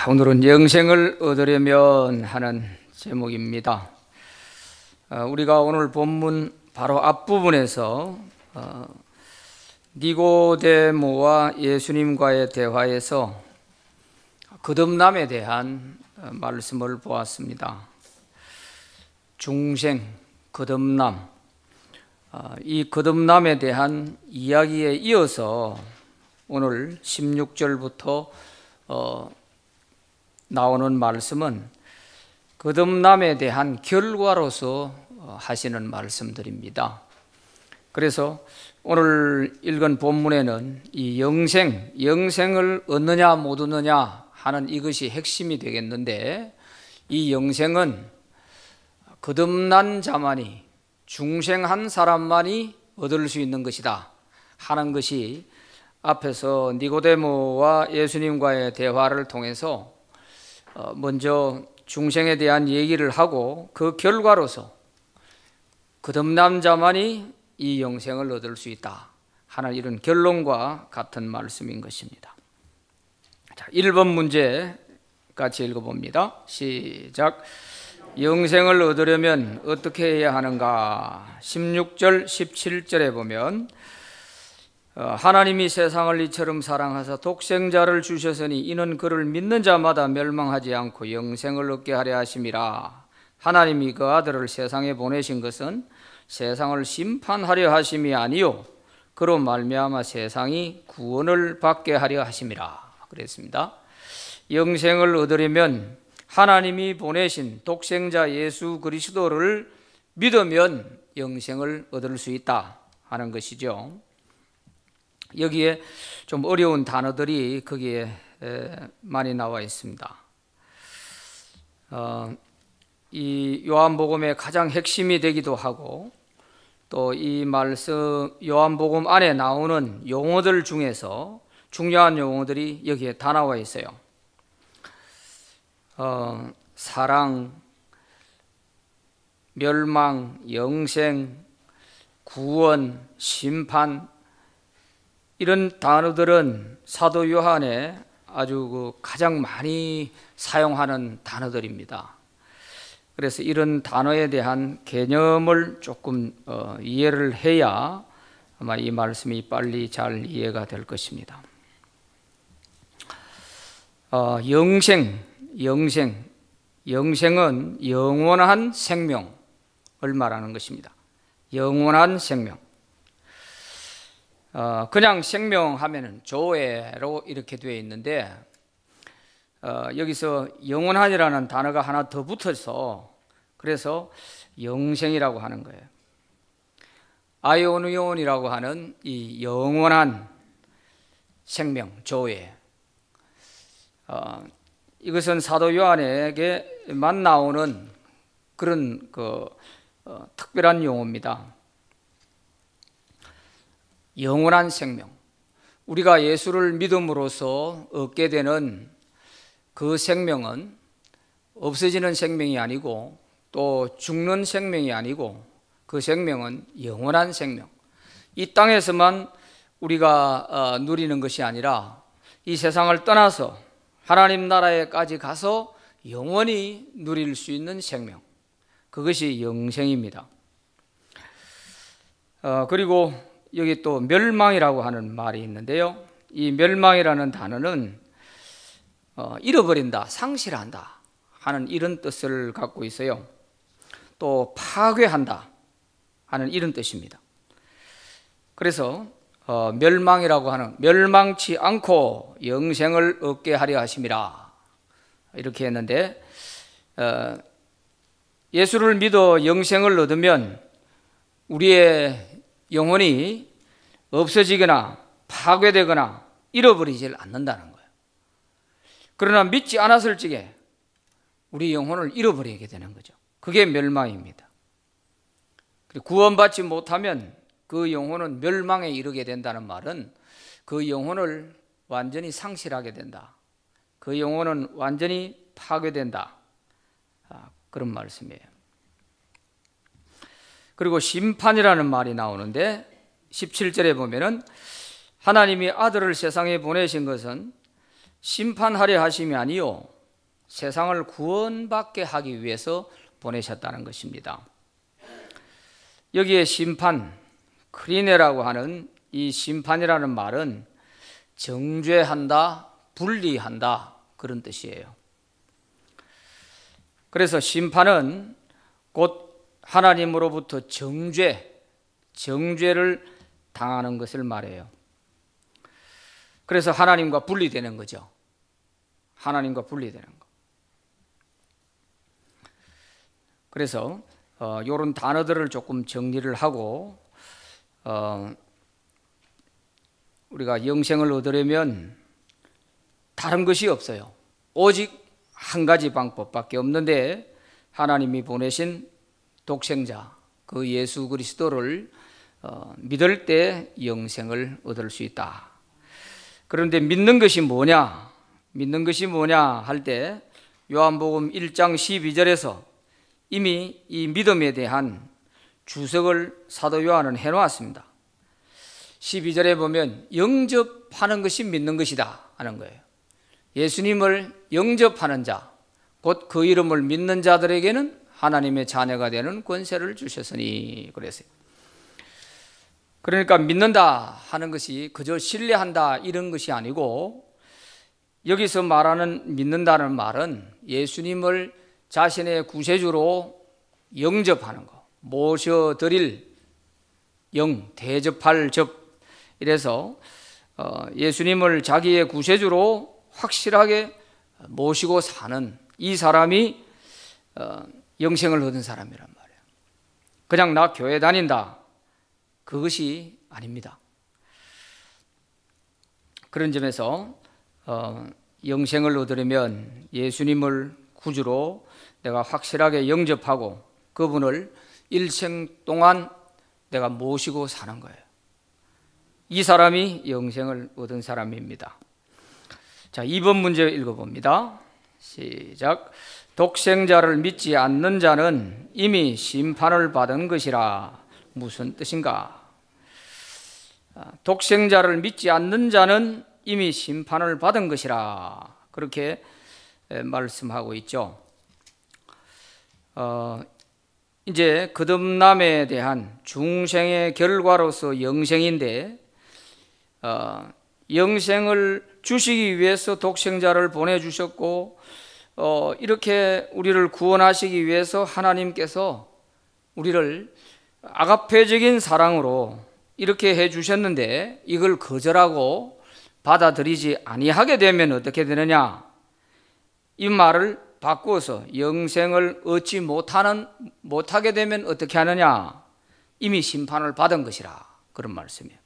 오늘은 영생을 얻으려면 하는 제목입니다. 우리가 오늘 본문 바로 앞부분에서 니고데모와 예수님과의 대화에서 거듭남에 대한 말씀을 보았습니다. 중생, 거듭남, 이 거듭남에 대한 이야기에 이어서 오늘 16절부터 나오는 말씀은 거듭남에 대한 결과로서 하시는 말씀들입니다. 그래서 오늘 읽은 본문에는 이 영생을 얻느냐 못 얻느냐 하는 이것이 핵심이 되겠는데, 이 영생은 거듭난 자만이, 중생한 사람만이 얻을 수 있는 것이다 하는 것이 앞에서 니고데모와 예수님과의 대화를 통해서 먼저 중생에 대한 얘기를 하고, 그 결과로서 거듭난 자만이 이 영생을 얻을 수 있다 하는 이런 결론과 같은 말씀인 것입니다. 자, 1번 문제 같이 읽어봅니다. 시작. 영생을 얻으려면 어떻게 해야 하는가? 16절 17절에 보면 하나님이 세상을 이처럼 사랑하사 독생자를 주셨으니 이는 그를 믿는 자마다 멸망하지 않고 영생을 얻게 하려 하심이라. 하나님이 그 아들을 세상에 보내신 것은 세상을 심판하려 하심이 아니요 그로 말미암아 세상이 구원을 받게 하려 하심이라 그랬습니다. 영생을 얻으려면 하나님이 보내신 독생자 예수 그리스도를 믿으면 영생을 얻을 수 있다 하는 것이죠. 여기에 좀 어려운 단어들이 거기에 많이 나와 있습니다. 이 요한복음의 가장 핵심이 되기도 하고, 또 이 말씀 요한복음 안에 나오는 용어들 중에서 중요한 용어들이 여기에 다 나와 있어요. 사랑, 멸망, 영생, 구원, 심판, 이런 단어들은 사도 요한에 아주 가장 많이 사용하는 단어들입니다. 그래서 이런 단어에 대한 개념을 조금 이해를 해야 아마 이 말씀이 빨리 잘 이해가 될 것입니다. 영생은 영원한 생명을 말하는 것입니다. 영원한 생명. 그냥 생명하면은 조회로 이렇게 되어 있는데, 여기서 영원한이라는 단어가 하나 더 붙어서 그래서 영생이라고 하는 거예요. 아이오니온이라고 하는 이 영원한 생명, 조회. 이것은 사도 요한에게만 나오는 그런 특별한 용어입니다. 영원한 생명, 우리가 예수를 믿음으로써 얻게 되는 그 생명은 없어지는 생명이 아니고 또 죽는 생명이 아니고, 그 생명은 영원한 생명, 이 땅에서만 우리가 누리는 것이 아니라 이 세상을 떠나서 하나님 나라에까지 가서 영원히 누릴 수 있는 생명, 그것이 영생입니다. 그리고 여기 또 멸망이라고 하는 말이 있는데요, 이 멸망이라는 단어는 잃어버린다, 상실한다 하는 이런 뜻을 갖고 있어요. 또 파괴한다 하는 이런 뜻입니다. 그래서 멸망이라고 하는, 멸망치 않고 영생을 얻게 하려 하심이라 이렇게 했는데, 예수를 믿어 영생을 얻으면 우리의 영혼이 없어지거나 파괴되거나 잃어버리질 않는다는 거예요. 그러나 믿지 않았을 적에 우리 영혼을 잃어버리게 되는 거죠. 그게 멸망입니다. 그리고 구원받지 못하면 그 영혼은 멸망에 이르게 된다는 말은 그 영혼을 완전히 상실하게 된다, 그 영혼은 완전히 파괴된다, 그런 말씀이에요. 그리고 심판이라는 말이 나오는데 17절에 보면은 하나님이 아들을 세상에 보내신 것은 심판하려 하심이 아니요 세상을 구원받게 하기 위해서 보내셨다는 것입니다. 여기에 심판, 크리네라고 하는 이 심판이라는 말은 정죄한다, 분리한다 그런 뜻이에요. 그래서 심판은 곧 하나님으로부터 정죄를 당하는 것을 말해요. 그래서 하나님과 분리되는 거죠. 하나님과 분리되는 거. 그래서 이런 단어들을 조금 정리를 하고 우리가 영생을 얻으려면 다른 것이 없어요. 오직 한 가지 방법밖에 없는데 하나님이 보내신 독생자 그 예수 그리스도를 믿을 때 영생을 얻을 수 있다. 그런데 믿는 것이 뭐냐? 믿는 것이 뭐냐 할 때 요한복음 1장 12절에서 이미 이 믿음에 대한 주석을 사도 요한은 해놓았습니다. 12절에 보면 영접하는 것이 믿는 것이다 하는 거예요. 예수님을 영접하는 자, 곧 그 이름을 믿는 자들에게는 하나님의 자녀가 되는 권세를 주셨으니 그랬어요. 그러니까 믿는다 하는 것이 그저 신뢰한다 이런 것이 아니고 여기서 말하는 믿는다는 말은 예수님을 자신의 구세주로 영접하는 거, 모셔드릴 대접할 접. 이래서 예수님을 자기의 구세주로 확실하게 모시고 사는 이 사람이 영생을 얻은 사람이란 말이에요. 그냥 나 교회 다닌다 그것이 아닙니다. 그런 점에서 영생을 얻으려면 예수님을 구주로 내가 확실하게 영접하고 그분을 일생 동안 내가 모시고 사는 거예요. 이 사람이 영생을 얻은 사람입니다. 자, 2번 문제 읽어봅니다. 시작. 독생자를 믿지 않는 자는 이미 심판을 받은 것이라. 무슨 뜻인가? 독생자를 믿지 않는 자는 이미 심판을 받은 것이라. 그렇게 말씀하고 있죠. 이제 거듭남에 대한 중생의 결과로서 영생인데 영생을 주시기 위해서 독생자를 보내주셨고 이렇게 우리를 구원하시기 위해서 하나님께서 우리를 아가페적인 사랑으로 이렇게 해주셨는데 이걸 거절하고 받아들이지 아니하게 되면 어떻게 되느냐? 이 말을 바꾸어서 영생을 얻지 못하게 되면 어떻게 하느냐? 이미 심판을 받은 것이라 그런 말씀이에요.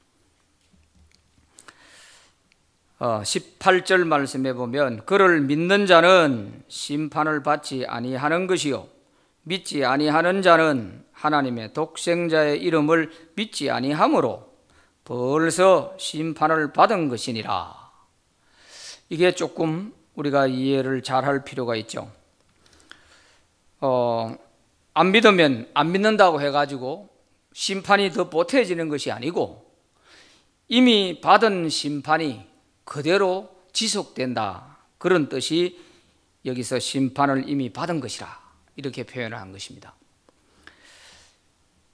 18절 말씀에 보면 그를 믿는 자는 심판을 받지 아니하는 것이요 믿지 아니하는 자는 하나님의 독생자의 이름을 믿지 아니하므로 벌써 심판을 받은 것이니라. 이게 조금 우리가 이해를 잘할 필요가 있죠. 안 믿으면 안 믿는다고 해가지고 심판이 더 보태지는 것이 아니고 이미 받은 심판이 그대로 지속된다. 그런 뜻이 여기서 심판을 이미 받은 것이라 이렇게 표현을 한 것입니다.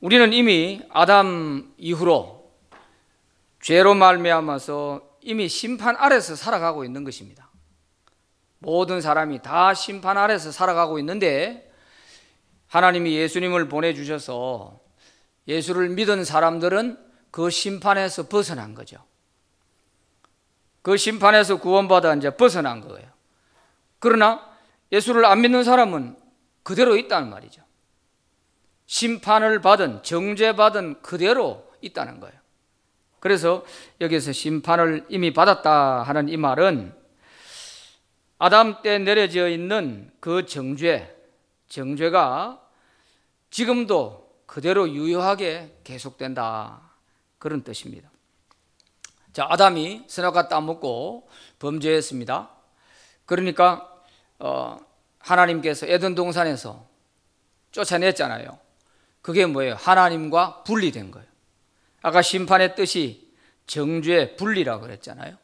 우리는 이미 아담 이후로 죄로 말미암아서 이미 심판 아래서 살아가고 있는 것입니다. 모든 사람이 다 심판 아래서 살아가고 있는데 하나님이 예수님을 보내주셔서 예수를 믿은 사람들은 그 심판에서 벗어난 거죠. 그 심판에서 구원받아 이제 벗어난 거예요. 그러나 예수를 안 믿는 사람은 그대로 있다는 말이죠. 심판을 받은, 정죄받은 그대로 있다는 거예요. 그래서 여기서 심판을 이미 받았다 하는 이 말은 아담 때 내려져 있는 그 정죄가 지금도 그대로 유효하게 계속된다 그런 뜻입니다. 자, 아담이 선악과 따먹고 범죄했습니다. 그러니까 하나님께서 에덴 동산에서 쫓아냈잖아요. 그게 뭐예요? 하나님과 분리된 거예요. 아까 심판의 뜻이 정죄 분리라고 그랬잖아요.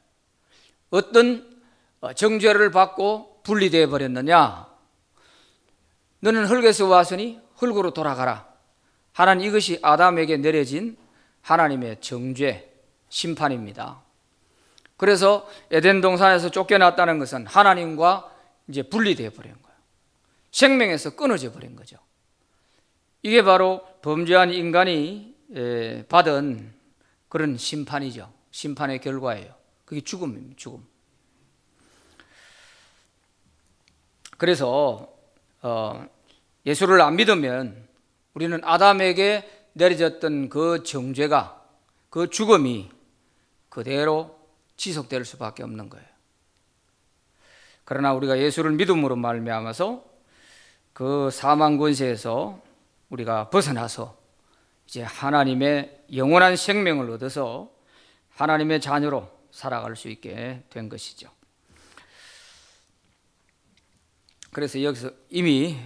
어떤 정죄를 받고 분리되어 버렸느냐? 너는 흙에서 왔으니 흙으로 돌아가라 하는 이것이 아담에게 내려진 하나님의 정죄, 심판입니다. 그래서 에덴 동산에서 쫓겨났다는 것은 하나님과 이제 분리되어 버린 거예요. 생명에서 끊어져 버린 거죠. 이게 바로 범죄한 인간이 받은 그런 심판이죠. 심판의 결과예요. 그게 죽음입니다. 죽음. 그래서 예수를 안 믿으면 우리는 아담에게 내려졌던 그 정죄가, 그 죽음이 그대로 지속될 수밖에 없는 거예요. 그러나 우리가 예수를 믿음으로 말미암아서 그 사망 권세에서 우리가 벗어나서 이제 하나님의 영원한 생명을 얻어서 하나님의 자녀로 살아갈 수 있게 된 것이죠. 그래서 여기서 이미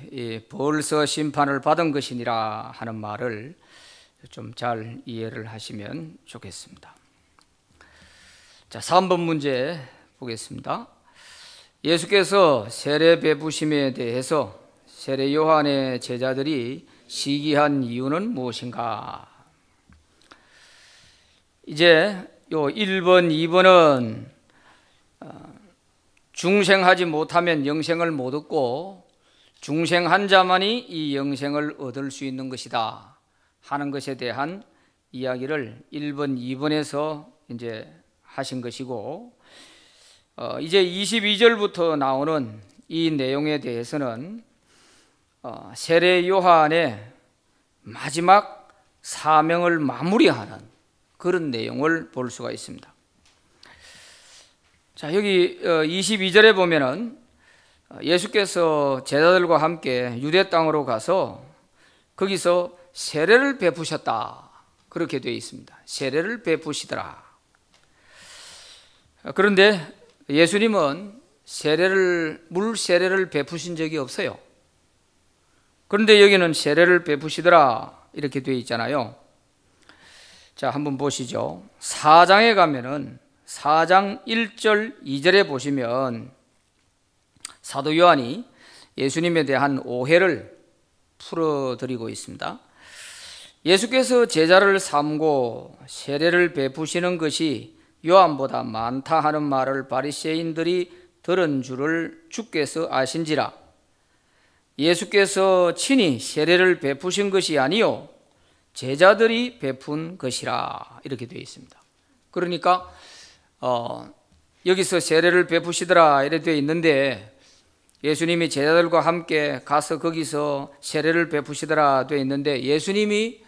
벌써 심판을 받은 것이니라 하는 말을 좀 잘 이해를 하시면 좋겠습니다. 자, 3번 문제 보겠습니다. 예수께서 세례 베푸심에 대해서 세례 요한의 제자들이 시기한 이유는 무엇인가? 이제 요 1번, 2번은 중생하지 못하면 영생을 못 얻고 중생한 자만이 이 영생을 얻을 수 있는 것이다 하는 것에 대한 이야기를 1번, 2번에서 이제 하신 것이고, 이제 22절부터 나오는 이 내용에 대해서는 세례 요한의 마지막 사명을 마무리하는 그런 내용을 볼 수가 있습니다. 자, 여기 22절에 보면은 예수께서 제자들과 함께 유대 땅으로 가서 거기서 세례를 베푸셨다 그렇게 되어 있습니다. 세례를 베푸시더라. 그런데 예수님은 물 세례를 베푸신 적이 없어요. 그런데 여기는 세례를 베푸시더라 이렇게 되어 있잖아요. 자, 한번 보시죠. 4장에 가면은 4장 1절 2절에 보시면 사도 요한이 예수님에 대한 오해를 풀어드리고 있습니다. 예수께서 제자를 삼고 세례를 베푸시는 것이 요한보다 많다 하는 말을 바리새인들이 들은 줄을 주께서 아신지라. 예수께서 친히 세례를 베푸신 것이 아니요 제자들이 베푼 것이라 이렇게 되어 있습니다. 그러니까 여기서 세례를 베푸시더라 이렇게 되어 있는데 예수님이 제자들과 함께 가서 거기서 세례를 베푸시더라 되어 있는데 예수님이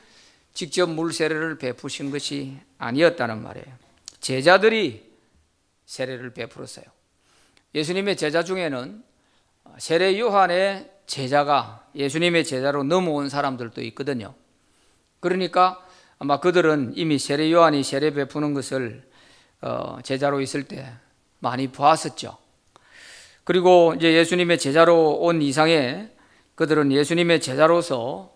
직접 물 세례를 베푸신 것이 아니었다는 말이에요. 제자들이 세례를 베풀었어요. 예수님의 제자 중에는 세례 요한의 제자가 예수님의 제자로 넘어온 사람들도 있거든요. 그러니까 아마 그들은 이미 세례 요한이 세례 베푸는 것을 제자로 있을 때 많이 보았었죠. 그리고 이제 예수님의 제자로 온 이상에 그들은 예수님의 제자로서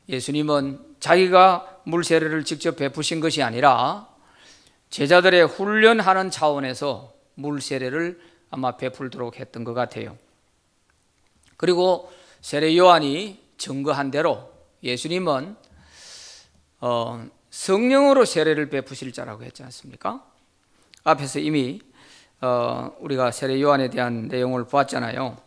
예수님은 자기가 물 세례를 직접 베푸신 것이 아니라 제자들의 훈련하는 차원에서 물 세례를 아마 베풀도록 했던 것 같아요. 그리고 세례 요한이 증거한 대로 예수님은 성령으로 세례를 베푸실 자라고 했지 않습니까? 앞에서 이미 우리가 세례 요한에 대한 내용을 보았잖아요.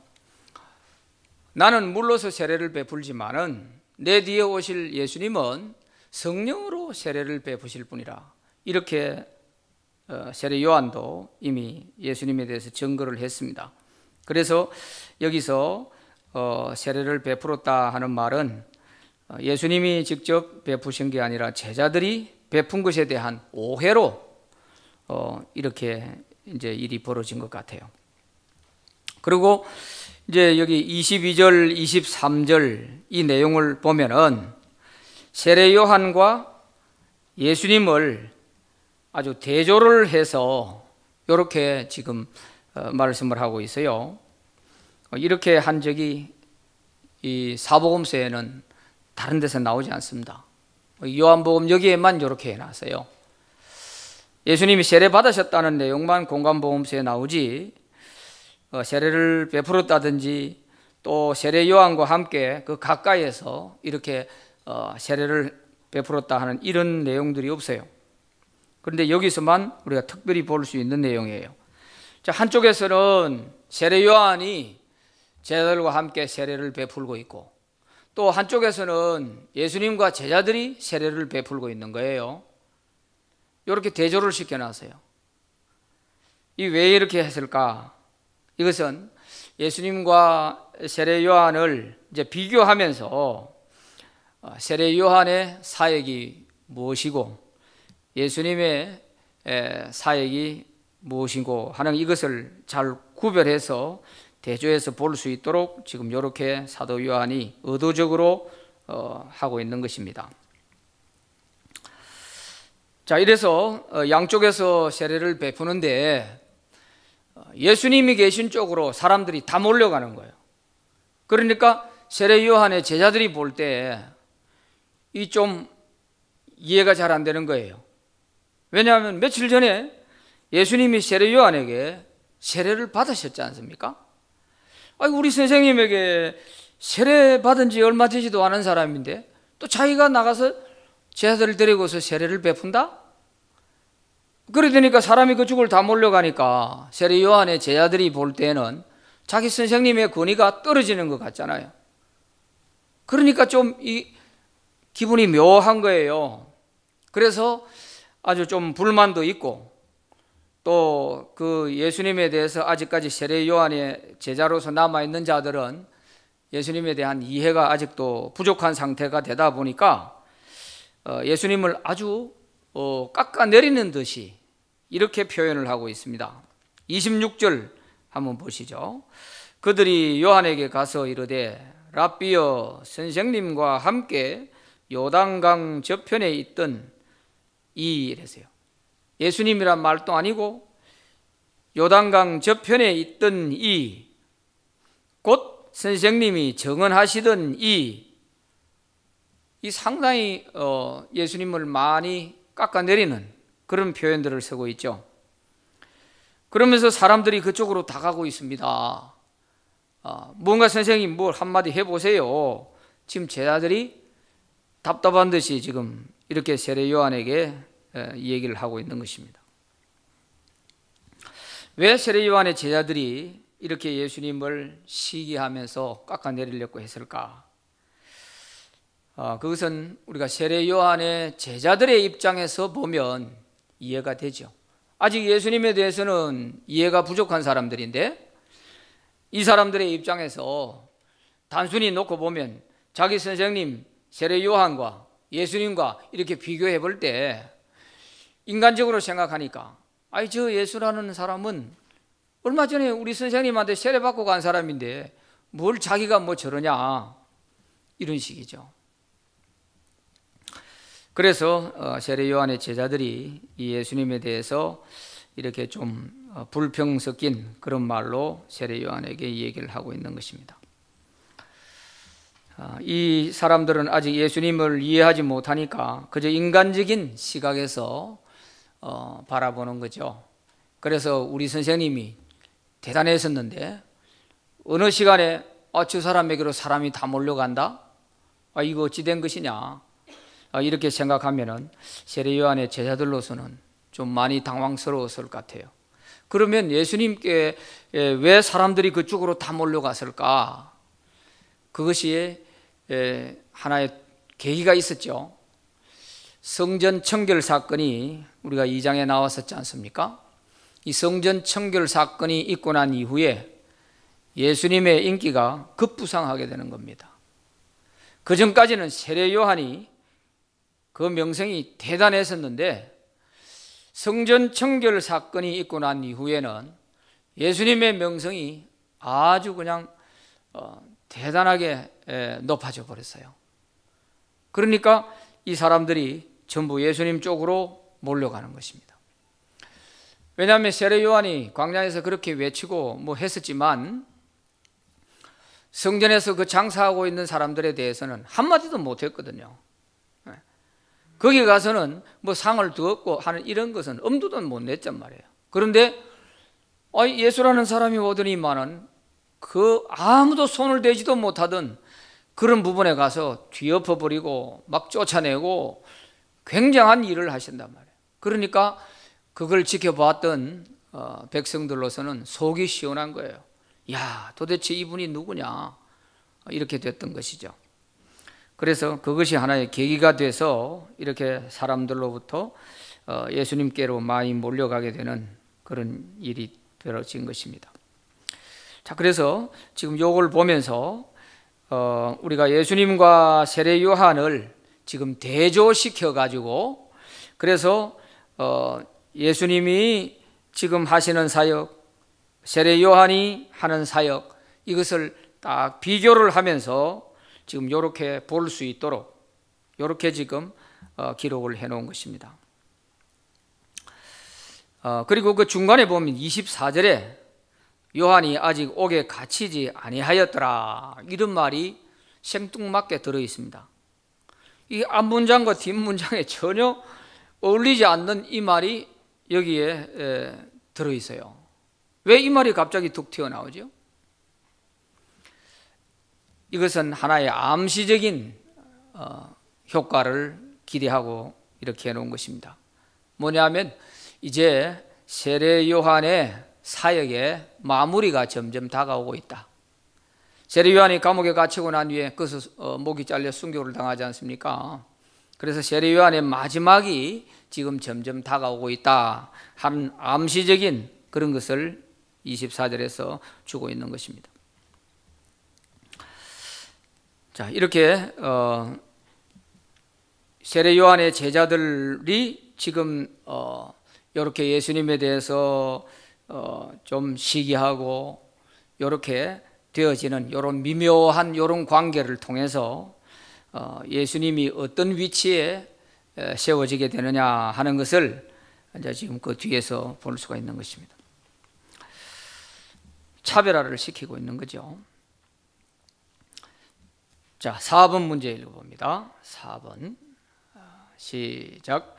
나는 물로서 세례를 베풀지만은 내 뒤에 오실 예수님은 성령으로 세례를 베푸실 분이라. 이렇게 세례 요한도 이미 예수님에 대해서 증거를 했습니다. 그래서 여기서 세례를 베풀었다 하는 말은 예수님이 직접 베푸신 게 아니라 제자들이 베푼 것에 대한 오해로 이렇게 이제 일이 벌어진 것 같아요. 그리고 이제 여기 22절, 23절 이 내용을 보면은 세례 요한과 예수님을 아주 대조를 해서 이렇게 지금 말씀을 하고 있어요. 이렇게 한 적이 이 사복음서에는 다른 데서 나오지 않습니다. 요한복음 여기에만 이렇게 해놨어요. 예수님이 세례 받으셨다는 내용만 공관복음서에 나오지 세례를 베풀었다든지 또 세례 요한과 함께 그 가까이에서 이렇게 세례를 베풀었다 하는 이런 내용들이 없어요. 그런데 여기서만 우리가 특별히 볼 수 있는 내용이에요. 자, 한쪽에서는 세례 요한이 제자들과 함께 세례를 베풀고 있고, 또 한쪽에서는 예수님과 제자들이 세례를 베풀고 있는 거예요. 이렇게 대조를 시켜놨어요. 이 왜 이렇게 했을까? 이것은 예수님과 세례 요한을 이제 비교하면서 세례 요한의 사역이 무엇이고 예수님의 사역이 무엇이고 하는 이것을 잘 구별해서 대조해서 볼 수 있도록 지금 이렇게 사도 요한이 의도적으로 하고 있는 것입니다. 자, 이래서 양쪽에서 세례를 베푸는데 예수님이 계신 쪽으로 사람들이 다 몰려가는 거예요. 그러니까 세례 요한의 제자들이 볼 때 이 좀 이해가 잘 안 되는 거예요. 왜냐하면 며칠 전에 예수님이 세례 요한에게 세례를 받으셨지 않습니까? 우리 선생님에게 세례 받은 지 얼마 되지도 않은 사람인데 또 자기가 나가서 제자들을 데리고서 세례를 베푼다? 그러니까 사람이 그쪽을 다 몰려가니까 세례 요한의 제자들이 볼 때는 자기 선생님의 권위가 떨어지는 것 같잖아요. 그러니까 좀 이 기분이 묘한 거예요. 그래서 아주 좀 불만도 있고, 또 그 예수님에 대해서 아직까지 세례 요한의 제자로서 남아있는 자들은 예수님에 대한 이해가 아직도 부족한 상태가 되다 보니까 예수님을 아주 깎아내리는 듯이 이렇게 표현을 하고 있습니다. 26절 한번 보시죠. 그들이 요한에게 가서 이르되 랍비여, 선생님과 함께 요단강 저편에 있던 이래서요. 예수님이란 말도 아니고 요단강 저편에 있던 이, 곧 선생님이 정언하시던 이 상당히 예수님을 많이 깎아내리는 그런 표현들을 쓰고 있죠. 그러면서 사람들이 그쪽으로 다가가고 있습니다. 뭔가 선생님 뭘 한마디 해보세요. 지금 제자들이 답답한 듯이 지금 이렇게 세례 요한에게 얘기를 하고 있는 것입니다. 왜 세례 요한의 제자들이 이렇게 예수님을 시기하면서 깎아내리려고 했을까? 그것은 우리가 세례 요한의 제자들의 입장에서 보면 이해가 되죠. 아직 예수님에 대해서는 이해가 부족한 사람들인데 이 사람들의 입장에서 단순히 놓고 보면 자기 선생님 세례 요한과 예수님과 이렇게 비교해 볼 때 인간적으로 생각하니까 저 예수라는 사람은 얼마 전에 우리 선생님한테 세례 받고 간 사람인데 뭘 자기가 뭐 저러냐, 이런 식이죠. 그래서 세례 요한의 제자들이 이 예수님에 대해서 이렇게 좀 불평 섞인 그런 말로 세례 요한에게 얘기를 하고 있는 것입니다. 이 사람들은 아직 예수님을 이해하지 못하니까 그저 인간적인 시각에서 바라보는 거죠. 그래서 우리 선생님이 대단했었는데 어느 시간에 저 사람에게로 사람이 다 몰려간다? 이거 어찌 된 것이냐? 이렇게 생각하면은 세례 요한의 제자들로서는 좀 많이 당황스러웠을 것 같아요. 그러면 예수님께 왜 사람들이 그쪽으로 다 몰려갔을까? 그것이 하나의 계기가 있었죠. 성전 청결 사건이 우리가 2장에 나왔었지 않습니까? 이 성전 청결 사건이 있고 난 이후에 예수님의 인기가 급부상하게 되는 겁니다. 그 전까지는 세례 요한이 그 명성이 대단했었는데 성전 청결 사건이 있고 난 이후에는 예수님의 명성이 아주 그냥 대단하게 높아져 버렸어요. 그러니까 이 사람들이 전부 예수님 쪽으로 몰려가는 것입니다. 왜냐하면 세례 요한이 광야에서 그렇게 외치고 뭐 했었지만 성전에서 그 장사하고 있는 사람들에 대해서는 한마디도 못했거든요. 거기 가서는 뭐 상을 두었고 하는 이런 것은 엄두도 못 냈단 말이에요. 그런데 예수라는 사람이 오더니만은 그 아무도 손을 대지도 못하던 그런 부분에 가서 뒤엎어버리고 막 쫓아내고 굉장한 일을 하신단 말이에요. 그러니까 그걸 지켜봤던 백성들로서는 속이 시원한 거예요. 야, 도대체 이분이 누구냐, 이렇게 됐던 것이죠. 그래서 그것이 하나의 계기가 돼서 이렇게 사람들로부터 예수님께로 많이 몰려가게 되는 그런 일이 벌어진 것입니다. 자, 그래서 지금 요걸 보면서 우리가 예수님과 세례 요한을 지금 대조시켜 가지고, 그래서 예수님이 지금 하시는 사역, 세례 요한이 하는 사역, 이것을 딱 비교를 하면서 지금 이렇게 볼 수 있도록 이렇게 지금 기록을 해 놓은 것입니다. 그리고 그 중간에 보면 24절에 요한이 아직 옥에 갇히지 아니하였더라, 이런 말이 생뚱맞게 들어 있습니다. 이 앞문장과 뒷문장에 전혀 어울리지 않는 이 말이 여기에 들어 있어요. 왜 이 말이 갑자기 툭 튀어나오죠? 이것은 하나의 암시적인 효과를 기대하고 이렇게 해놓은 것입니다. 뭐냐면 이제 세례 요한의 사역의 마무리가 점점 다가오고 있다. 세례 요한이 감옥에 갇히고 난 뒤에 그것을 목이 잘려 순교를 당하지 않습니까? 그래서 세례 요한의 마지막이 지금 점점 다가오고 있다 하는 암시적인 그런 것을 24절에서 주고 있는 것입니다. 자, 이렇게 세례 요한의 제자들이 지금 이렇게 예수님에 대해서 좀 시기하고 이렇게 되어지는 이런 미묘한 이런 관계를 통해서 예수님이 어떤 위치에 세워지게 되느냐 하는 것을 이제 지금 그 뒤에서 볼 수가 있는 것입니다. 차별화를 시키고 있는 거죠. 자, 4번 문제 읽어봅니다. 4번 시작.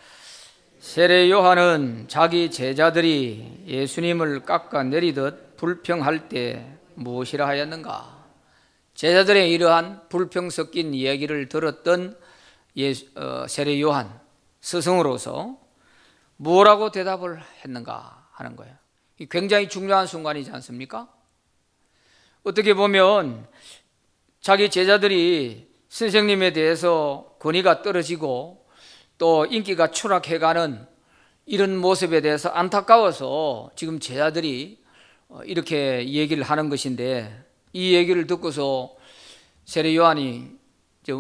세례 요한은 자기 제자들이 예수님을 깎아내리듯 불평할 때 무엇이라 하였는가? 제자들의 이러한 불평 섞인 이야기를 들었던 세례 요한 스승으로서 뭐라고 대답을 했는가 하는 거예요. 이 굉장히 중요한 순간이지 않습니까? 어떻게 보면 자기 제자들이 선생님에 대해서 권위가 떨어지고 또 인기가 추락해가는 이런 모습에 대해서 안타까워서 지금 제자들이 이렇게 얘기를 하는 것인데, 이 얘기를 듣고서 세례 요한이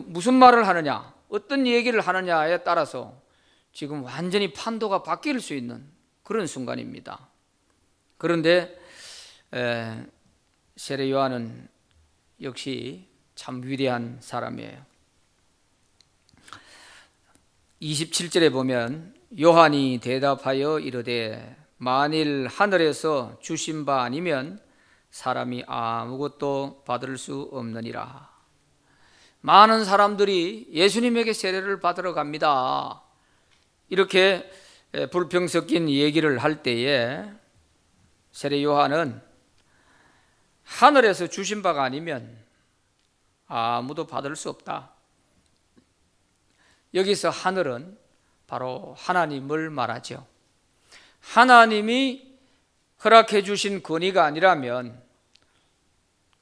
무슨 말을 하느냐, 어떤 얘기를 하느냐에 따라서 지금 완전히 판도가 바뀔 수 있는 그런 순간입니다. 그런데 세례 요한은 역시 참 위대한 사람이에요. 27절에 보면 요한이 대답하여 이르되 만일 하늘에서 주신 바 아니면 사람이 아무것도 받을 수 없느니라. 많은 사람들이 예수님에게 세례를 받으러 갑니다. 이렇게 불평 섞인 얘기를 할 때에 세례 요한은 하늘에서 주신 바가 아니면 아무도 받을 수 없다. 여기서 하늘은 바로 하나님을 말하죠. 하나님이 허락해 주신 권위가 아니라면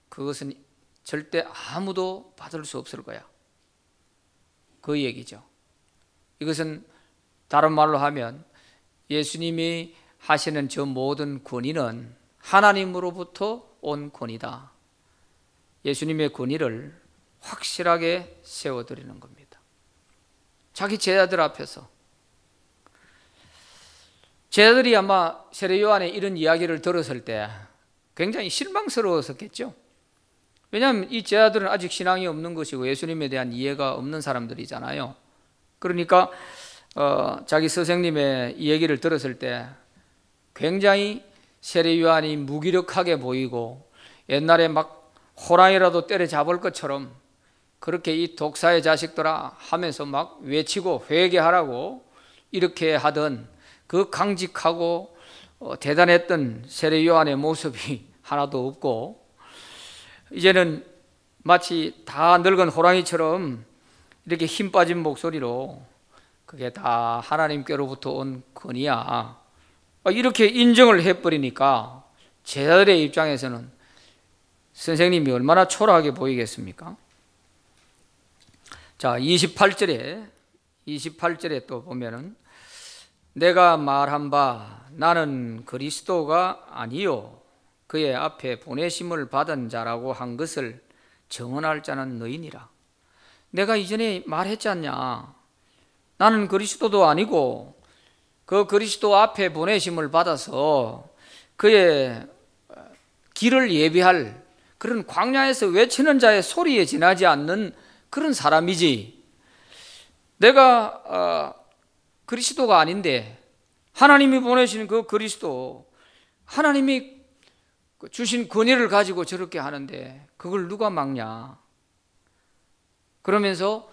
그것은 절대 아무도 받을 수 없을 거야. 그 얘기죠. 이것은 다른 말로 하면 예수님이 하시는 저 모든 권위는 하나님으로부터 온 권위다. 예수님의 권위를 확실하게 세워드리는 겁니다. 자기 제자들 앞에서. 제자들이 아마 세례 요한의 이런 이야기를 들었을 때 굉장히 실망스러웠었겠죠. 왜냐하면 이 제자들은 아직 신앙이 없는 것이고 예수님에 대한 이해가 없는 사람들이잖아요. 그러니까 자기 스승님의 이 얘기를 들었을 때 굉장히 세례 요한이 무기력하게 보이고 옛날에 막 호랑이라도 때려잡을 것처럼 그렇게 이 독사의 자식들아 하면서 막 외치고 회개하라고 이렇게 하던 그 강직하고 대단했던 세례 요한의 모습이 하나도 없고, 이제는 마치 다 늙은 호랑이처럼 이렇게 힘 빠진 목소리로 그게 다 하나님께로부터 온 권위야, 이렇게 인정을 해버리니까 제자들의 입장에서는 선생님이 얼마나 초라하게 보이겠습니까? 자, 28절에 또 보면은 내가 말한 바 나는 그리스도가 아니요 그의 앞에 보내심을 받은 자라고 한 것을 증언할 자는 너희니라. 내가 이전에 말했지 않냐? 나는 그리스도도 아니고 그 그리스도 앞에 보내심을 받아서 그의 길을 예비할 그런 광야에서 외치는 자의 소리에 지나지 않는 그런 사람이지, 내가 그리스도가 아닌데 하나님이 보내신 그 그리스도, 하나님이 주신 권위를 가지고 저렇게 하는데 그걸 누가 막냐? 그러면서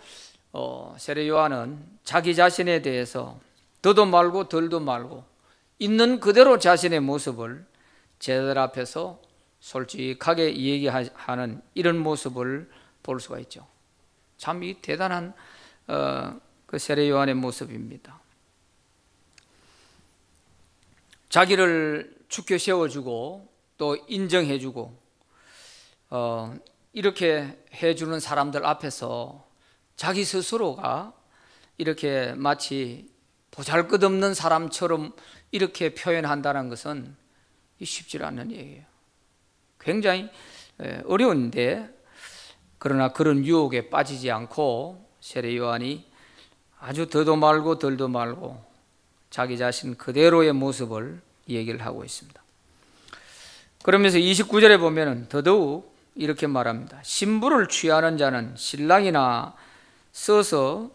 세례 요한은 자기 자신에 대해서 더도 말고 덜도 말고 있는 그대로 자신의 모습을 제자들 앞에서 솔직하게 얘기하는 이런 모습을 볼 수가 있죠. 참 이 대단한 그 세례 요한의 모습입니다. 자기를 축켜 세워주고 또 인정해주고 이렇게 해주는 사람들 앞에서 자기 스스로가 이렇게 마치 보잘것없는 사람처럼 이렇게 표현한다는 것은 쉽지 않은 얘기예요. 굉장히 어려운데, 그러나 그런 유혹에 빠지지 않고 세례 요한이 아주 더도 말고 덜도 말고 자기 자신 그대로의 모습을 얘기를 하고 있습니다. 그러면서 29절에 보면 더더욱 이렇게 말합니다. 신부를 취하는 자는 신랑이나 서서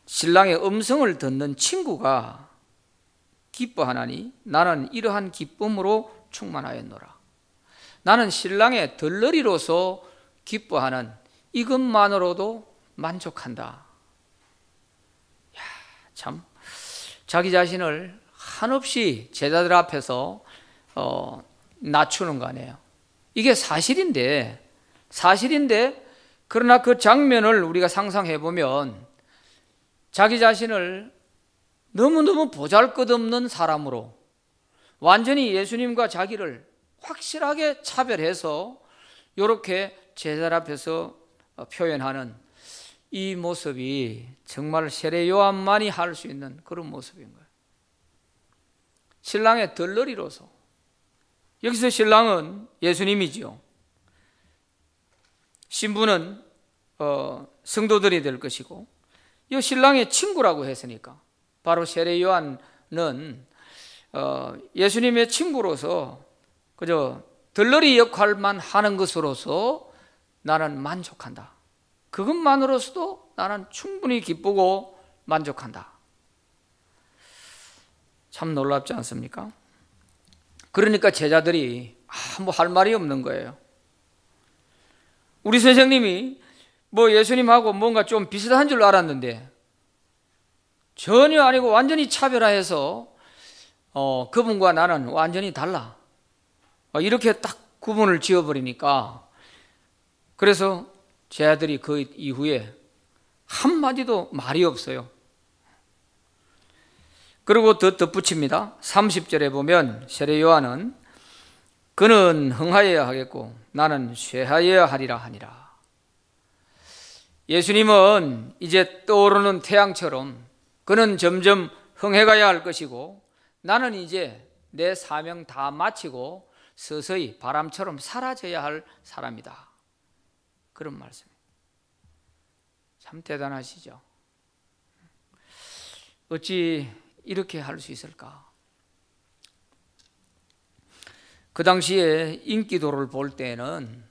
신랑의 음성을 듣는 친구가 기뻐하나니 나는 이러한 기쁨으로 충만하였노라. 나는 신랑의 덜러리로서 기뻐하는 이것만으로도 만족한다. 참 자기 자신을 한없이 제자들 앞에서 낮추는 거 아니에요. 이게 사실인데 그러나 그 장면을 우리가 상상해 보면 자기 자신을 너무너무 보잘것없는 사람으로 완전히 예수님과 자기를 확실하게 차별해서 이렇게 제자들 앞에서 표현하는 이 모습이 정말 세례 요한만이 할 수 있는 그런 모습인 거예요. 신랑의 덜러리로서, 여기서 신랑은 예수님이지요. 신부는 성도들이 될 것이고, 이 신랑의 친구라고 했으니까 바로 세례 요한은 예수님의 친구로서 그저 덜러리 역할만 하는 것으로서 나는 만족한다. 그것만으로서도 나는 충분히 기쁘고 만족한다. 참 놀랍지 않습니까? 그러니까 제자들이 뭐 할 말이 없는 거예요. 우리 선생님이 뭐 예수님하고 뭔가 좀 비슷한 줄 알았는데 전혀 아니고 완전히 차별화해서 그분과 나는 완전히 달라. 이렇게 딱 구분을 지어버리니까, 그래서 제자들이 그 이후에 한마디도 말이 없어요. 그리고 더 덧붙입니다. 30절에 보면 세례 요한은 그는 흥하여야 하겠고 나는 쇠하여야 하리라 하니라. 예수님은 이제 떠오르는 태양처럼 그는 점점 흥해가야 할 것이고 나는 이제 내 사명 다 마치고 서서히 바람처럼 사라져야 할 사람이다. 그런 말씀입니다. 참 대단하시죠? 어찌 이렇게 할 수 있을까? 그 당시에 인기도를 볼 때는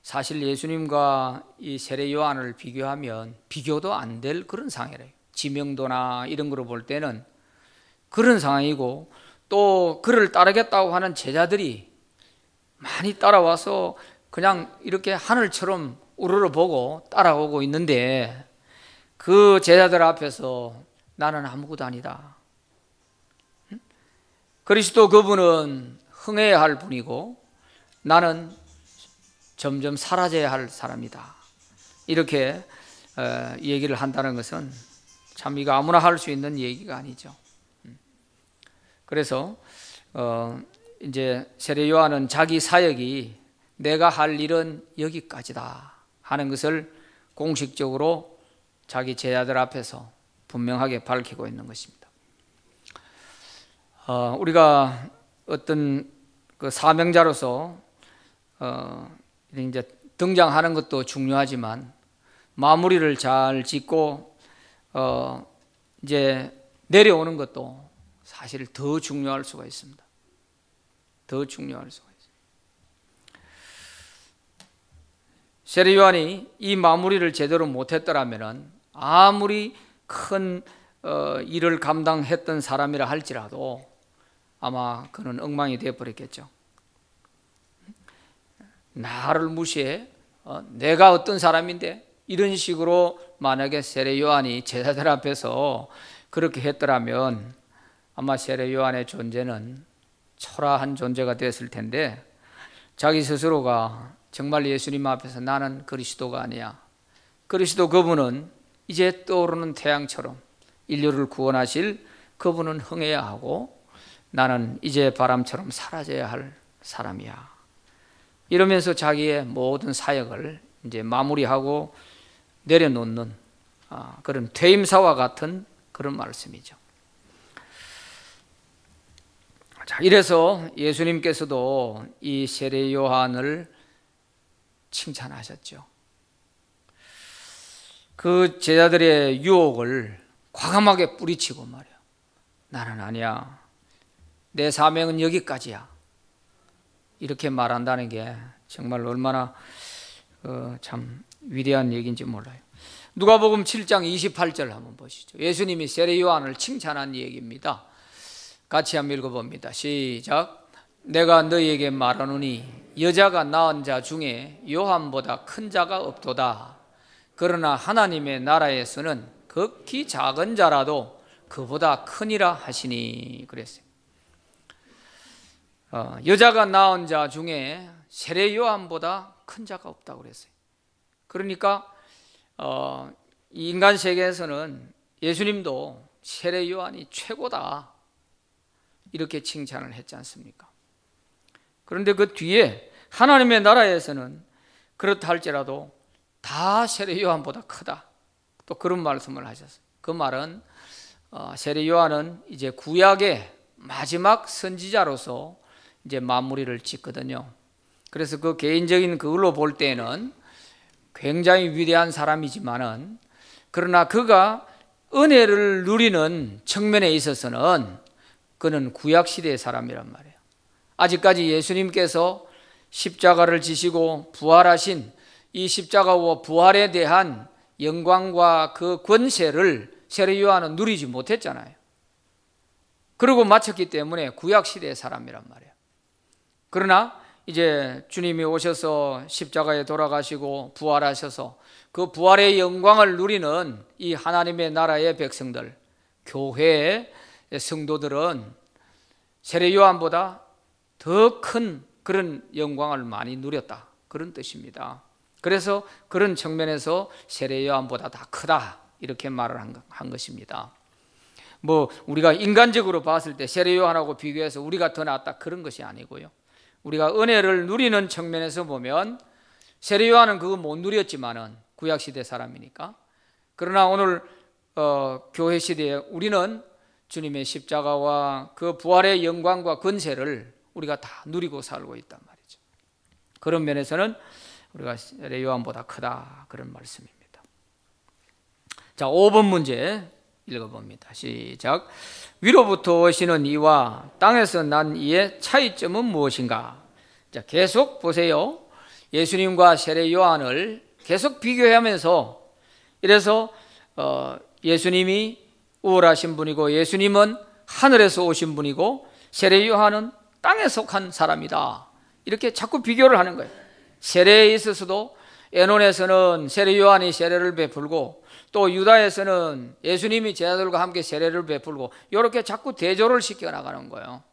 사실 예수님과 이 세례 요한을 비교하면 비교도 안 될 그런 상황이래요. 지명도나 이런 거로 볼 때는 그런 상황이고, 또 그를 따르겠다고 하는 제자들이 많이 따라와서 그냥 이렇게 하늘처럼 우러러보고 따라오고 있는데 그 제자들 앞에서 나는 아무것도 아니다. 그리스도 그분은 흥해야 할 분이고 나는 점점 사라져야 할 사람이다. 이렇게 얘기를 한다는 것은 참 이거 아무나 할 수 있는 얘기가 아니죠. 그래서 이제 세례 요한은 자기 사역이 내가 할 일은 여기까지다 하는 것을 공식적으로 자기 제자들 앞에서 분명하게 밝히고 있는 것입니다. 우리가 어떤 그 사명자로서 이제 등장하는 것도 중요하지만 마무리를 잘 짓고 이제 내려오는 것도 사실 더 중요할 수가 있습니다. 더 중요할 수가 있습니다. 세례 요한이 이 마무리를 제대로 못했더라면 아무리 큰 일을 감당했던 사람이라 할지라도 아마 그는 엉망이 되어버렸겠죠. 나를 무시해? 내가 어떤 사람인데? 이런 식으로 만약에 세례 요한이 제자들 앞에서 그렇게 했더라면 아마 세례 요한의 존재는 초라한 존재가 됐을 텐데 자기 스스로가 정말 예수님 앞에서 나는 그리스도가 아니야. 그리스도 그분은 이제 떠오르는 태양처럼 인류를 구원하실 그분은 흥해야 하고 나는 이제 바람처럼 사라져야 할 사람이야. 이러면서 자기의 모든 사역을 이제 마무리하고 내려놓는 그런 퇴임사와 같은 그런 말씀이죠. 자, 이래서 예수님께서도 이 세례 요한을 칭찬하셨죠. 그 제자들의 유혹을 과감하게 뿌리치고 말이야. 나는 아니야. 내 사명은 여기까지야. 이렇게 말한다는 게 정말 얼마나 참 위대한 얘기인지 몰라요. 누가복음 7장 28절 한번 보시죠. 예수님이 세례 요한을 칭찬한 얘기입니다. 같이 한번 읽어봅니다. 시작. 내가 너희에게 말하노니 여자가 낳은 자 중에 요한보다 큰 자가 없도다. 그러나 하나님의 나라에서는 극히 작은 자라도 그보다 크니라 하시니 그랬어요. 여자가 낳은 자 중에 세례 요한보다 큰 자가 없다고 그랬어요. 그러니까 이 인간 세계에서는 예수님도 세례 요한이 최고다 이렇게 칭찬을 했지 않습니까? 그런데 그 뒤에 하나님의 나라에서는 그렇다 할지라도 다 세례 요한보다 크다 또 그런 말씀을 하셨어요. 그 말은 세례 요한은 이제 구약의 마지막 선지자로서 이제 마무리를 짓거든요. 그래서 그 개인적인 그걸로 볼 때는 굉장히 위대한 사람이지만은 그러나 그가 은혜를 누리는 측면에 있어서는 그는 구약 시대의 사람이란 말이에요. 아직까지 예수님께서 십자가를 지시고 부활하신 이 십자가와 부활에 대한 영광과 그 권세를 세례 요한은 누리지 못했잖아요. 그러고 마쳤기 때문에 구약 시대의 사람이란 말이에요. 그러나 이제 주님이 오셔서 십자가에 돌아가시고 부활하셔서 그 부활의 영광을 누리는 이 하나님의 나라의 백성들, 교회의 성도들은 세례 요한보다 더 큰 그런 영광을 많이 누렸다 그런 뜻입니다. 그래서 그런 측면에서 세례 요한보다 다 크다 이렇게 말을 한 것입니다. 뭐 우리가 인간적으로 봤을 때 세례 요한하고 비교해서 우리가 더 낫다 그런 것이 아니고요. 우리가 은혜를 누리는 측면에서 보면 세례 요한은 그거 못 누렸지만은 구약 시대 사람이니까. 그러나 오늘 교회 시대에 우리는 주님의 십자가와 그 부활의 영광과 권세를 우리가 다 누리고 살고 있단 말이죠. 그런 면에서는 우리가 세례 요한보다 크다 그런 말씀입니다. 자, 5번 문제 읽어봅니다. 시작. 위로부터 오시는 이와 땅에서 난 이의 차이점은 무엇인가? 자, 계속 보세요. 예수님과 세례 요한을 계속 비교하면서 이래서 예수님이 우월하신 분이고 예수님은 하늘에서 오신 분이고 세례 요한은 땅에 속한 사람이다. 이렇게 자꾸 비교를 하는 거예요. 세례에 있어서도 에논에서는 세례 요한이 세례를 베풀고 또 유다에서는 예수님이 제자들과 함께 세례를 베풀고 이렇게 자꾸 대조를 시켜 나가는 거예요.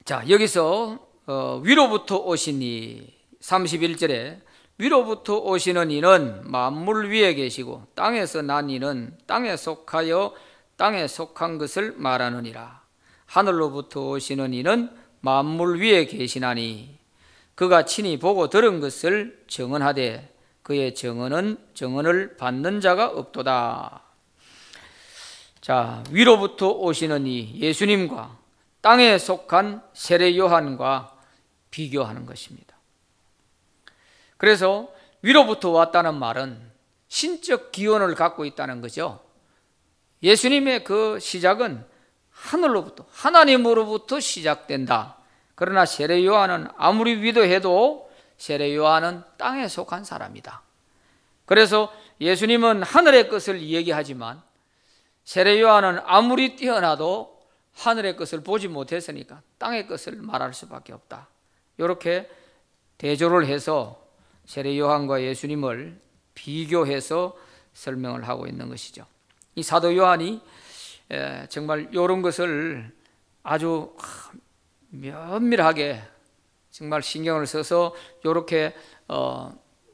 자, 여기서 위로부터 오시니 31절에 위로부터 오시는 이는 만물 위에 계시고 땅에서 난 이는 땅에 속하여 땅에 속한 것을 말하느니라. 하늘로부터 오시는 이는 만물 위에 계시나니 그가 친히 보고 들은 것을 증언하되 그의 증언을 받는 자가 없도다. 자, 위로부터 오시는 이 예수님과 땅에 속한 세례 요한과 비교하는 것입니다. 그래서 위로부터 왔다는 말은 신적 기원을 갖고 있다는 거죠. 예수님의 그 시작은 하늘로부터, 하나님으로부터 시작된다. 그러나 세례 요한은 아무리 위도해도 세례 요한은 땅에 속한 사람이다. 그래서 예수님은 하늘의 것을 얘기하지만 세례 요한은 아무리 뛰어나도 하늘의 것을 보지 못했으니까 땅의 것을 말할 수밖에 없다. 이렇게 대조를 해서 세례 요한과 예수님을 비교해서 설명을 하고 있는 것이죠. 이 사도 요한이 정말 이런 것을 아주 면밀하게 정말 신경을 써서 이렇게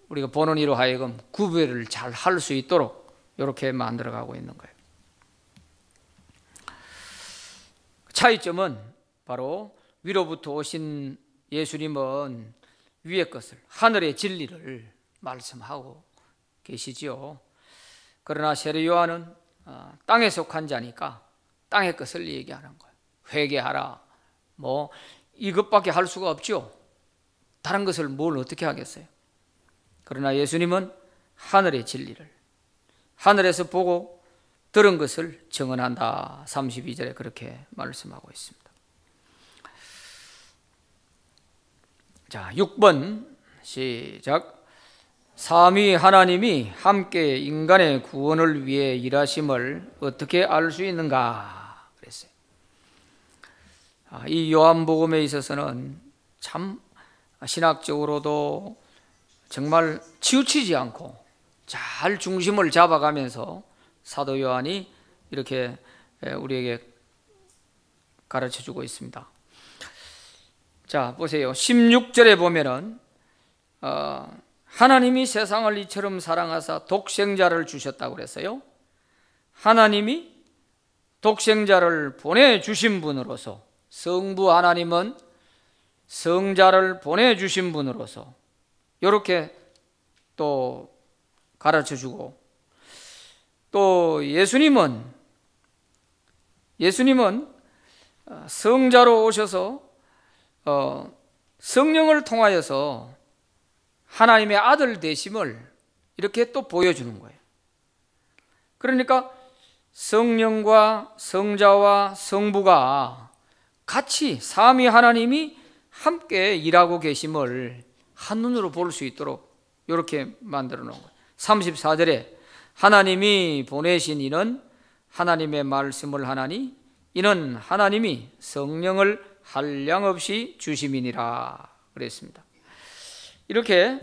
우리가 보는 이로 하여금 구별을 잘 할 수 있도록 이렇게 만들어가고 있는 거예요. 차이점은 바로 위로부터 오신 예수님은 위의 것을, 하늘의 진리를 말씀하고 계시지요. 그러나 세례 요한은 땅에 속한 자니까 땅의 것을 얘기하는 거예요. 회개하라, 뭐 이것밖에 할 수가 없죠. 다른 것을 뭘 어떻게 하겠어요. 그러나 예수님은 하늘의 진리를, 하늘에서 보고 들은 것을 증언한다. 32절에 그렇게 말씀하고 있습니다. 자, 6번 시작. 삼위 하나님이 함께 인간의 구원을 위해 일하심을 어떻게 알 수 있는가 그랬어요. 이 요한복음에 있어서는 참 신학적으로도 정말 치우치지 않고 잘 중심을 잡아가면서 사도 요한이 이렇게 우리에게 가르쳐주고 있습니다. 자, 보세요. 16절에 보면은 하나님이 세상을 이처럼 사랑하사 독생자를 주셨다고 그랬어요. 하나님이 독생자를 보내주신 분으로서, 성부 하나님은 성자를 보내주신 분으로서 이렇게 또 가르쳐주고, 또 예수님은 성자로 오셔서 성령을 통하여서 하나님의 아들 되심을 이렇게 또 보여주는 거예요. 그러니까 성령과 성자와 성부가 같이 삼위 하나님이 함께 일하고 계심을 한눈으로 볼 수 있도록 이렇게 만들어 놓은 거예요. 34절에 하나님이 보내신 이는 하나님의 말씀을 하나니 이는 하나님이 성령을 한량없이 주심이니라 그랬습니다. 이렇게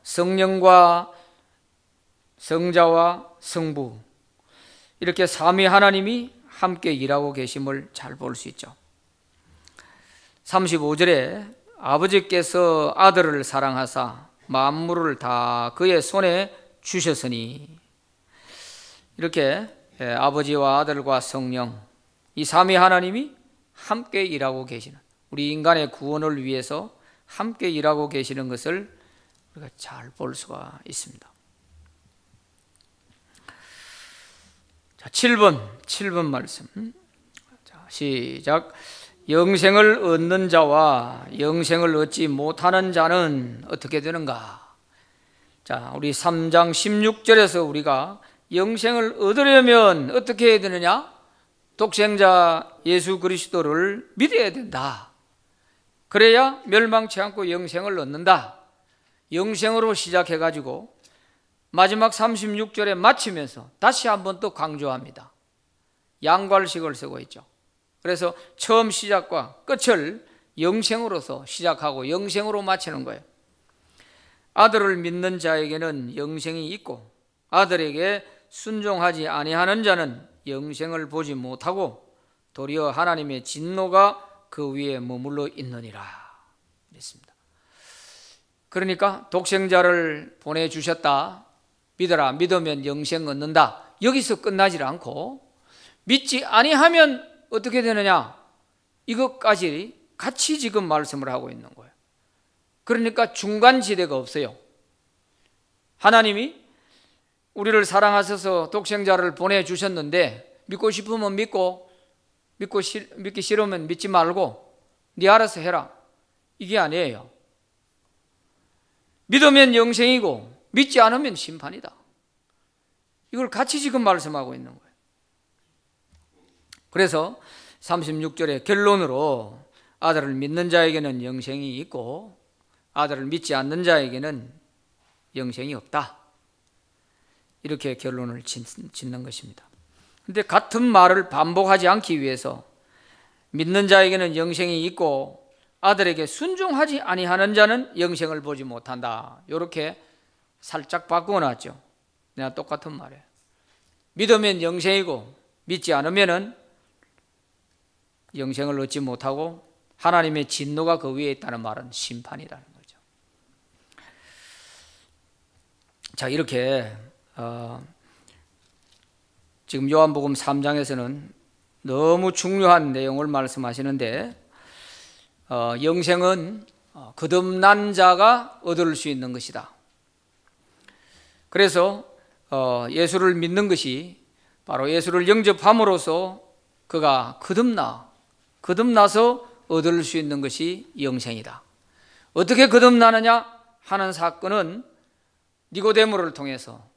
성령과 성자와 성부 이렇게 삼위 하나님이 함께 일하고 계심을 잘 볼 수 있죠. 35절에 아버지께서 아들을 사랑하사 만물을 다 그의 손에 주셨으니, 이렇게 아버지와 아들과 성령 이 삼위 하나님이 함께 일하고 계시는, 우리 인간의 구원을 위해서 함께 일하고 계시는 것을 우리가 잘 볼 수가 있습니다. 자, 7번 말씀. 자, 시작. 영생을 얻는 자와 영생을 얻지 못하는 자는 어떻게 되는가? 자, 우리 3장 16절에서 우리가 영생을 얻으려면 어떻게 해야 되느냐? 독생자 예수 그리스도를 믿어야 된다. 그래야 멸망치 않고 영생을 얻는다. 영생으로 시작해가지고 마지막 36절에 마치면서 다시 한번 또 강조합니다. 양괄식을 쓰고 있죠. 그래서 처음 시작과 끝을 영생으로서 시작하고 영생으로 마치는 거예요. 아들을 믿는 자에게는 영생이 있고 아들에게 순종하지 아니하는 자는 영생을 보지 못하고 도리어 하나님의 진노가 그 위에 머물러 있느니라 그랬습니다. 그러니까 독생자를 보내주셨다, 믿어라, 믿으면 영생 얻는다, 여기서 끝나지 않고 믿지 아니하면 어떻게 되느냐, 이것까지 같이 지금 말씀을 하고 있는 거예요. 그러니까 중간지대가 없어요. 하나님이 우리를 사랑하셔서 독생자를 보내주셨는데 믿고 싶으면 믿기 싫으면 믿지 말고 네 알아서 해라, 이게 아니에요. 믿으면 영생이고 믿지 않으면 심판이다. 이걸 같이 지금 말씀하고 있는 거예요. 그래서 36절에 결론으로 아들을 믿는 자에게는 영생이 있고 아들을 믿지 않는 자에게는 영생이 없다, 이렇게 결론을 짓는 것입니다. 그런데 같은 말을 반복하지 않기 위해서 믿는 자에게는 영생이 있고 아들에게 순종하지 아니하는 자는 영생을 보지 못한다, 이렇게 살짝 바꿔놨죠. 그냥 똑같은 말이에요. 믿으면 영생이고 믿지 않으면 영생을 얻지 못하고 하나님의 진노가 그 위에 있다는 말은 심판이라는 거죠. 자, 이렇게 지금 요한복음 3장에서는 너무 중요한 내용을 말씀하시는데, 영생은 거듭난 자가 얻을 수 있는 것이다. 그래서 예수를 믿는 것이 바로 예수를 영접함으로써 그가 거듭나서 얻을 수 있는 것이 영생이다. 어떻게 거듭나느냐 하는 사건은 니고데모를 통해서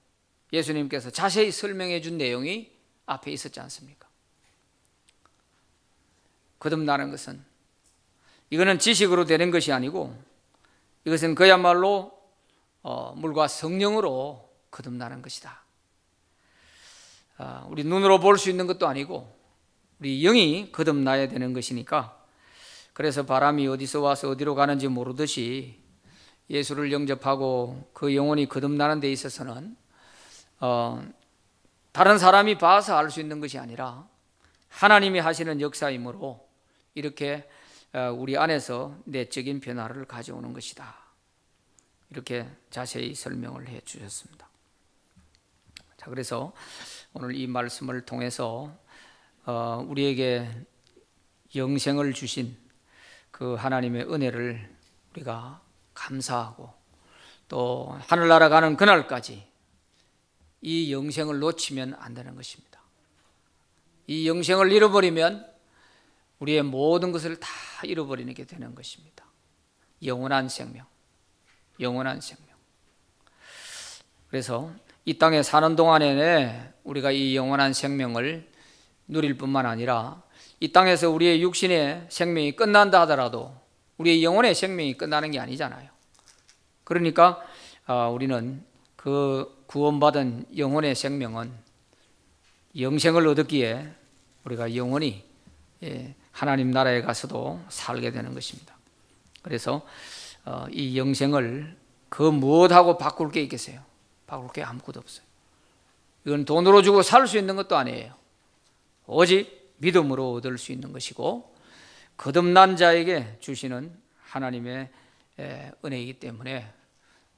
예수님께서 자세히 설명해 준 내용이 앞에 있었지 않습니까? 거듭나는 것은 이거는 지식으로 되는 것이 아니고 이것은 그야말로 물과 성령으로 거듭나는 것이다. 우리 눈으로 볼 수 있는 것도 아니고 우리 영이 거듭나야 되는 것이니까, 그래서 바람이 어디서 와서 어디로 가는지 모르듯이 예수를 영접하고 그 영혼이 거듭나는 데 있어서는 다른 사람이 봐서 알 수 있는 것이 아니라 하나님이 하시는 역사이므로 이렇게 우리 안에서 내적인 변화를 가져오는 것이다, 이렇게 자세히 설명을 해 주셨습니다. 자, 그래서 오늘 이 말씀을 통해서 우리에게 영생을 주신 그 하나님의 은혜를 우리가 감사하고 또 하늘나라 가는 그날까지 이 영생을 놓치면 안 되는 것입니다. 이 영생을 잃어버리면 우리의 모든 것을 다 잃어버리게 되는 것입니다. 영원한 생명. 그래서 이 땅에 사는 동안에 우리가 이 영원한 생명을 누릴 뿐만 아니라 이 땅에서 우리의 육신의 생명이 끝난다 하더라도 우리의 영혼의 생명이 끝나는 게 아니잖아요. 그러니까 우리는 그 구원받은 영혼의 생명은 영생을 얻었기에 우리가 영원히 하나님 나라에 가서도 살게 되는 것입니다. 그래서 이 영생을 그 무엇하고 바꿀 게 있겠어요? 바꿀 게 아무것도 없어요. 이건 돈으로 주고 살 수 있는 것도 아니에요. 오직 믿음으로 얻을 수 있는 것이고 거듭난 자에게 주시는 하나님의 은혜이기 때문에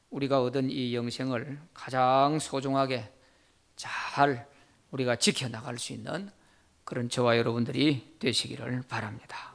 우리가 얻은 이 영생을 가장 소중하게 잘 우리가 지켜나갈 수 있는 그런 저와 여러분들이 되시기를 바랍니다.